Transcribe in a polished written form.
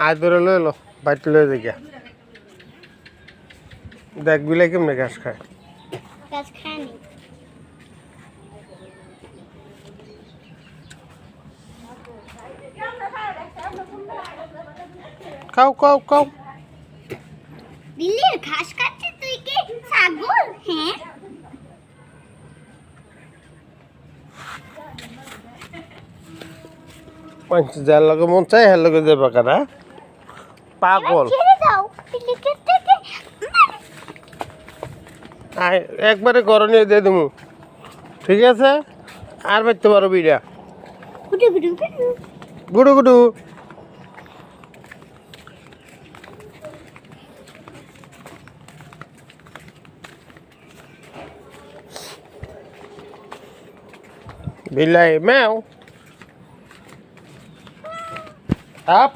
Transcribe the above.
আজ ধরে লই এলো বাইট লয়ে দেখা দেখ বিলাই কেমনে ঘাস খায় ঘাস খায়নি খাও খাও খাও বিল্লির ঘাস খাচ্ছে তুই কি ছাগল হ্যাঁ পাঁচ যার লগে মন চাই হ্যাঁ লগে যাবে কারা পাগল ছেড়ে দাও বিল্লিকে থেকে আয় একবারে ঘর নিয়ে দিয়ে দেবো ঠিক আছে আর বাড়তে পারো বিড়া গুডু গুডু গুডু গুডু গুডু বিলাই ম্যাও আপ